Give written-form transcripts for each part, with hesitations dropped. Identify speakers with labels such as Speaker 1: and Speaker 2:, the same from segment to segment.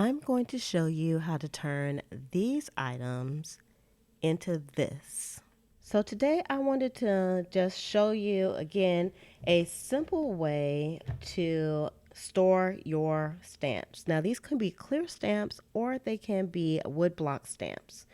Speaker 1: I'm going to show you how to turn these items into this. So today I wanted to just show you again a simple way to store your stamps. Now these can be clear stamps or they can be woodblock stamps.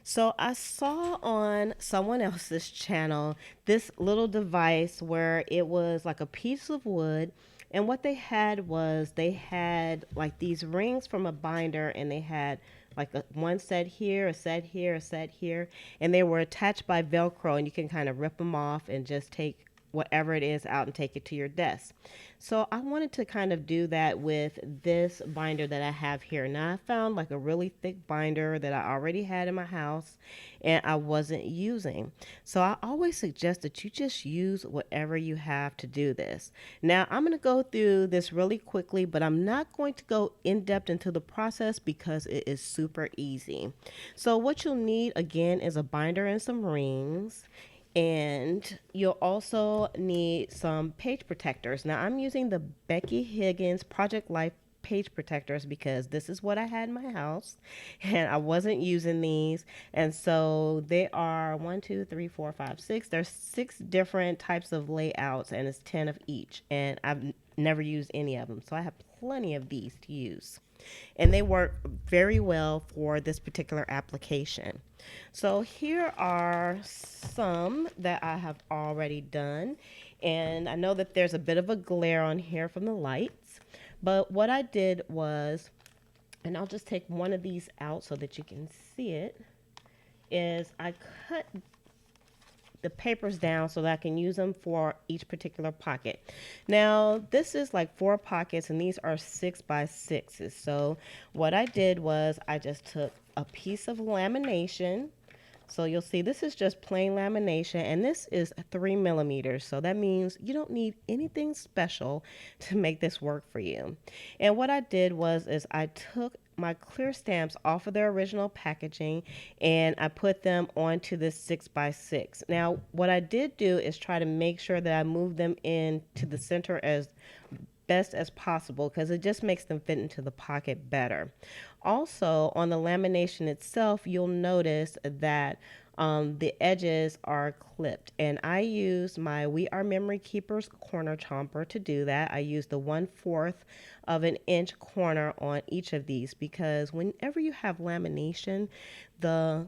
Speaker 1: So I saw on someone else's channel this little device where it was like a piece of wood, and what they had was they had like these rings from a binder, and they had like one set here, a set here, a set here, and they were attached by Velcro, and you can kind of rip them off and just take whatever it is out and take it to your desk. So I wanted to kind of do that with this binder that I have here. Now I found like a really thick binder that I already had in my house and I wasn't using. So I always suggest that you just use whatever you have to do this. Now I'm going to go through this really quickly, but I'm not going to go in depth into the process because it is super easy. So what you'll need again is a binder and some rings, and you'll also need some page protectors. Now I'm using the Becky Higgins Project Life page protectors because this is what I had in my house and I wasn't using these. And so they are 1, 2, 3, 4, 5, 6. There's 6 different types of layouts and it's 10 of each. And I've never used any of them. So I have plenty of these to use. And they work very well for this particular application. So here are some that I have already done. And I know that there's a bit of a glare on here from the lights. But what I did was, and I'll just take one of these out so that you can see it, is I cut the papers down so that I can use them for each particular pocket. Now this is like 4 pockets and these are 6x6s. So what I did was I just took a piece of lamination. So you'll see this is just plain lamination and this is 3 millimeters. So that means you don't need anything special to make this work for you. And what I did was I took my clear stamps off of their original packaging and I put them onto this 6x6. Now what I did do is try to make sure that I move them into the center as best as possible because it just makes them fit into the pocket better. Also on the lamination itself, you'll notice that the edges are clipped, and I use my We Are Memory Keepers corner chomper to do that. I use the 1/4 of an inch corner on each of these because whenever you have lamination, the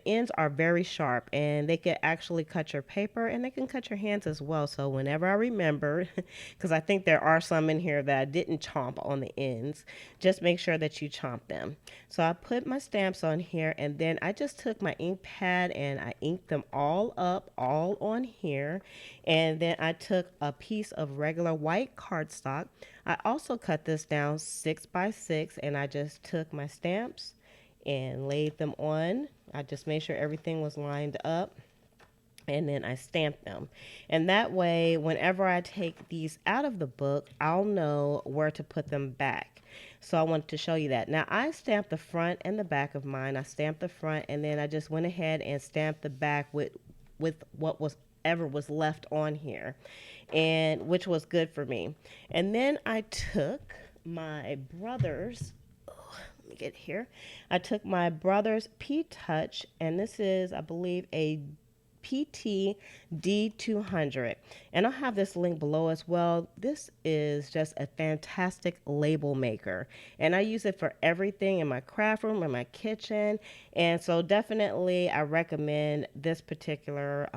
Speaker 1: ends are very sharp and they can actually cut your paper and they can cut your hands as well. So whenever I remember, because I think there are some in here that I didn't chomp on the ends, just make sure that you chomp them. So I put my stamps on here and then I just took my ink pad and I inked them all up, all on here. And then I took a piece of regular white cardstock. I also cut this down 6x6 and I just took my stamps and laid them on. I just made sure everything was lined up and then I stamped them. And that way, whenever I take these out of the book, I'll know where to put them back. So I wanted to show you that. Now I stamped the front and the back of mine. I stamped the front and then I just went ahead and stamped the back with what was ever was left on here, and which was good for me. And then I took my brother's, let me get here. I took my brother's P-Touch, and this is, I believe, a PT D200. And I'll have this link below as well. This is just a fantastic label maker. And I use it for everything in my craft room, in my kitchen. And so definitely I recommend this particular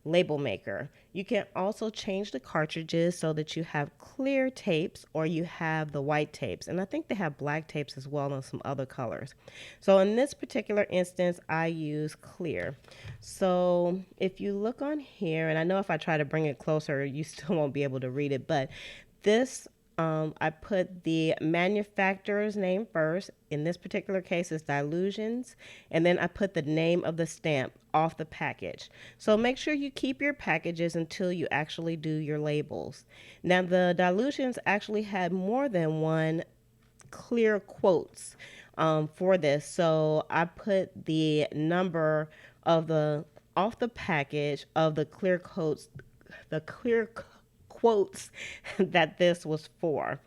Speaker 1: label maker. You can also change the cartridges so that you have clear tapes or you have the white tapes. And I think they have black tapes as well and some other colors. So in this particular instance, I use clear. So if you look on here, and I know if I try to bring it closer, you still won't be able to read it, but this I put the manufacturer's name first. In this particular case, it's Dilutions. And then I put the name of the stamp off the package. So make sure you keep your packages until you actually do your labels. Now, the Dilutions actually had more than one clear quotes for this. So I put the number of the off the package of the clear quotes quotes that this was for.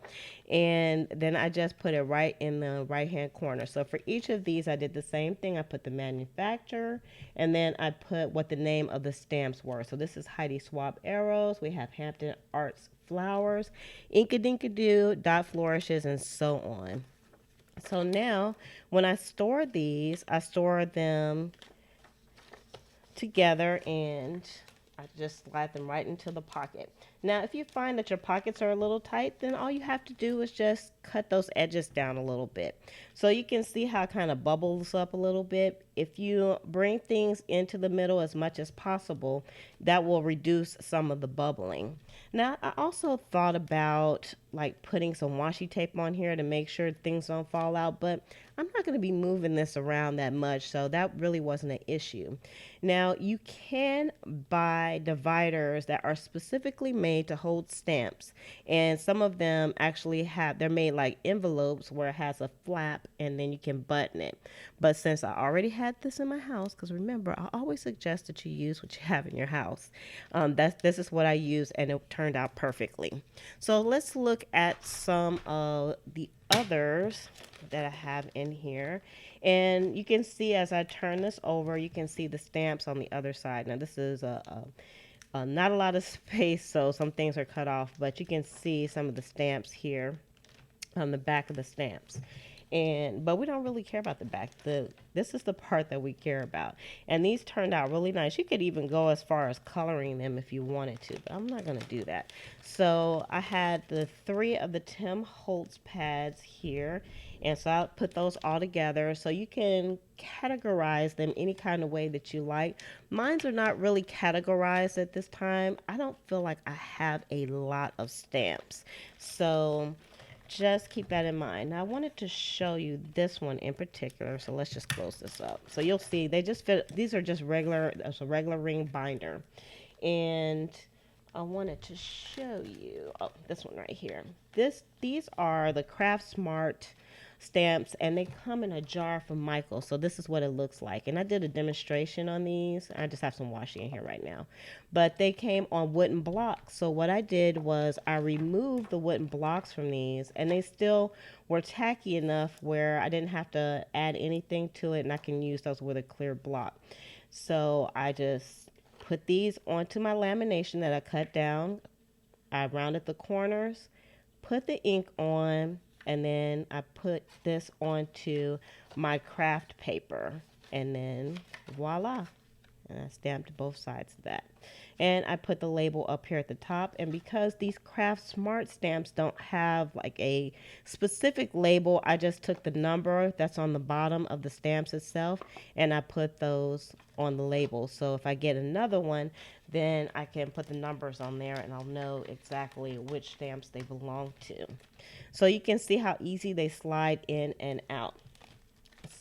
Speaker 1: And then I just put it right in the right hand corner. So for each of these, I did the same thing. I put the manufacturer, and then I put what the name of the stamps were. So this is Heidi Swab Arrows. We have Hampton Arts Flowers, Inkadinkadoo, Dot Flourishes, and so on. So now when I store these, I store them together and I just slide them right into the pocket. Now, if you find that your pockets are a little tight, then all you have to do is just cut those edges down a little bit. So you can see how it kind of bubbles up a little bit. If you bring things into the middle as much as possible, that will reduce some of the bubbling. Now, I also thought about like putting some washi tape on here to make sure things don't fall out, but I'm not going to be moving this around that much, so that really wasn't an issue. Now, you can buy dividers that are specifically made to hold stamps, and some of them actually they're made like envelopes where it has a flap and then you can button it. But since I already had this in my house, because remember, I always suggest that you use what you have in your house. This is what I used, and it turned out perfectly. So let's look at some of the others that I have in here. And you can see as I turn this over, you can see the stamps on the other side. Now this is not a lot of space, so some things are cut off, but you can see some of the stamps here on the back of the stamps. But we don't really care about the back. This is the part that we care about. And these turned out really nice. You could even go as far as coloring them if you wanted to, but I'm not going to do that. So I had the 3 of the Tim Holtz pads here. And so I'll put those all together so you can categorize them any kind of way that you like. Mines are not really categorized at this time. I don't feel like I have a lot of stamps. So just keep that in mind. Now I wanted to show you this one in particular, so let's just close this up. So you'll see they just fit. These are just regular. It's a regular ring binder, and I wanted to show you this one right here. These are the Craft Smart stamps, and they come in a jar from Michael. So this is what it looks like, and I did a demonstration on these. I just have some washi in here right now, but they came on wooden blocks. So what I did was I removed the wooden blocks from these, and they still were tacky enough where I didn't have to add anything to it, and I can use those with a clear block. So I just put these onto my lamination that I cut down. I rounded the corners, put the ink on, and then I put this onto my craft paper, and then voila, and I stamped both sides of that. And I put the label up here at the top, and because these Craft Smart stamps don't have like a specific label, I just took the number that's on the bottom of the stamps itself, and I put those on the label. So if I get another one, then I can put the numbers on there and I'll know exactly which stamps they belong to. So you can see how easy they slide in and out.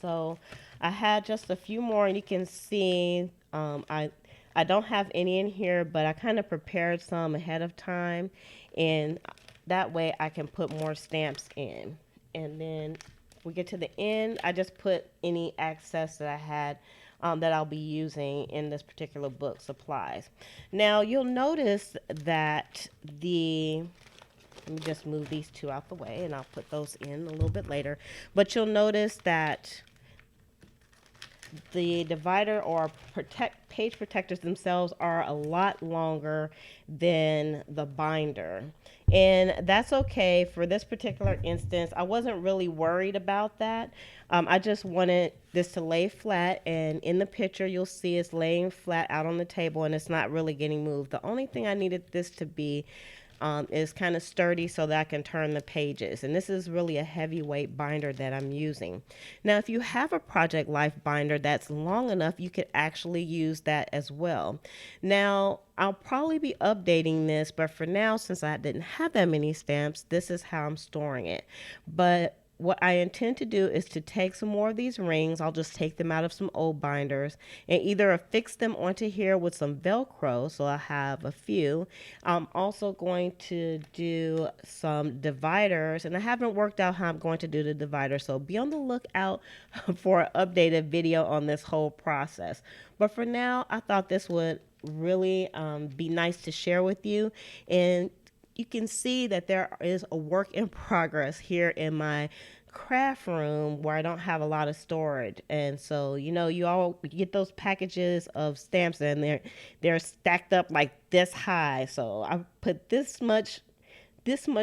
Speaker 1: So I had just a few more, and you can see I don't have any in here, but I kind of prepared some ahead of time, and that way I can put more stamps in. And then we get to the end, I just put any excess that I had that I'll be using in this particular book supplies. Now you'll notice that let me just move these 2 out the way, and I'll put those in a little bit later. But you'll notice that the divider or page protectors themselves are a lot longer than the binder. And that's okay for this particular instance. I wasn't really worried about that. I just wanted this to lay flat, and in the picture you'll see it's laying flat out on the table and it's not really getting moved. The only thing I needed this to be is kind of sturdy so that I can turn the pages. And this is really a heavyweight binder that I'm using. Now, if you have a Project Life binder that's long enough, you could actually use that as well. Now, I'll probably be updating this, but for now, since I didn't have that many stamps, this is how I'm storing it. But what I intend to do is to take some more of these rings. I'll just take them out of some old binders and either affix them onto here with some Velcro, so I have a few. I'm also going to do some dividers, and I haven't worked out how I'm going to do the divider, so be on the lookout for an updated video on this whole process. But for now, I thought this would really be nice to share with you, and you can see that there is a work in progress here in my craft room where I don't have a lot of storage. And so, you all get those packages of stamps and they're stacked up like this high. So I put this much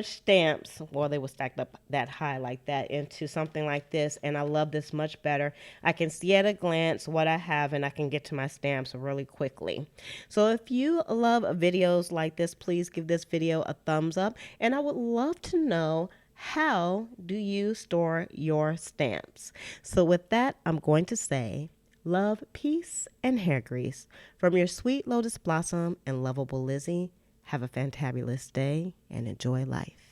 Speaker 1: stamps, well, they were stacked up that high like that, into something like this, and I love this much better. I can see at a glance what I have, and I can get to my stamps really quickly. So if you love videos like this, please give this video a thumbs up, and I would love to know, how do you store your stamps? So with that, I'm going to say love, peace, and hair grease from your sweet lotus blossom and lovable Lizzie. Have a fantabulous day and enjoy life.